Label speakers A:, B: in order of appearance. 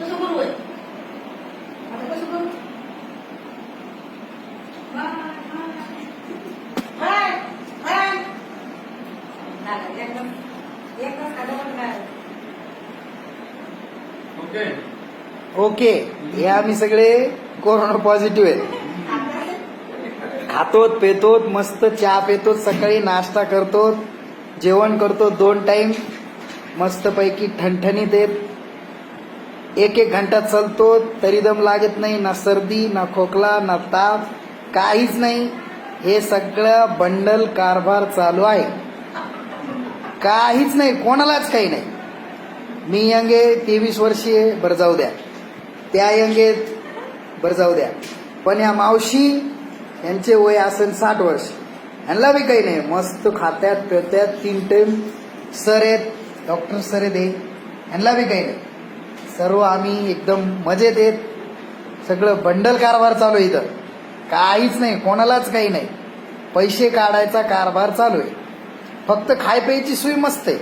A: कसं करू होय? आता कसं करू?
B: ओके.
C: ओके, हे आम्ही सगळे कोरोना पॉझिटिव्ह आहेत. खातोत पेतोत, मस्त चहा पेतोत, सकाळी नाश्ता करतो, जेवण करतो 2 टाइम, मस्तपैकी ठणठणीत येत. 1-1 घंटा चालतो तरी दम लागत नाही, ना सर्दी ना खोकला ना ताप, काहीच नाही. हे सगळं बंडल कारभार चालू आहे. काहीच नाही, कोणालाच काही नाही. मी यंग आहे, 23 वर्षीय, बरं जाऊ द्या. त्या यंग आहेत, बरं जाऊ द्या. पण या मावशी यांचे वय असेल 60 वर्ष, यांना बी काही नाही. मस्त खात्यात पित्यात 3 टाइम. सर आहेत, डॉक्टर सर आहेत, यांना बी काही नाही. सर्व आम्ही एकदम मजेत आहेत. सगळं बंडल कारभार चालू आहे इथं. काहीच नाही, कोणालाच काही नाही. पैसे काढायचा कारभार चालू आहे. फक्त खाय प्यायची सोय मस्त आहे.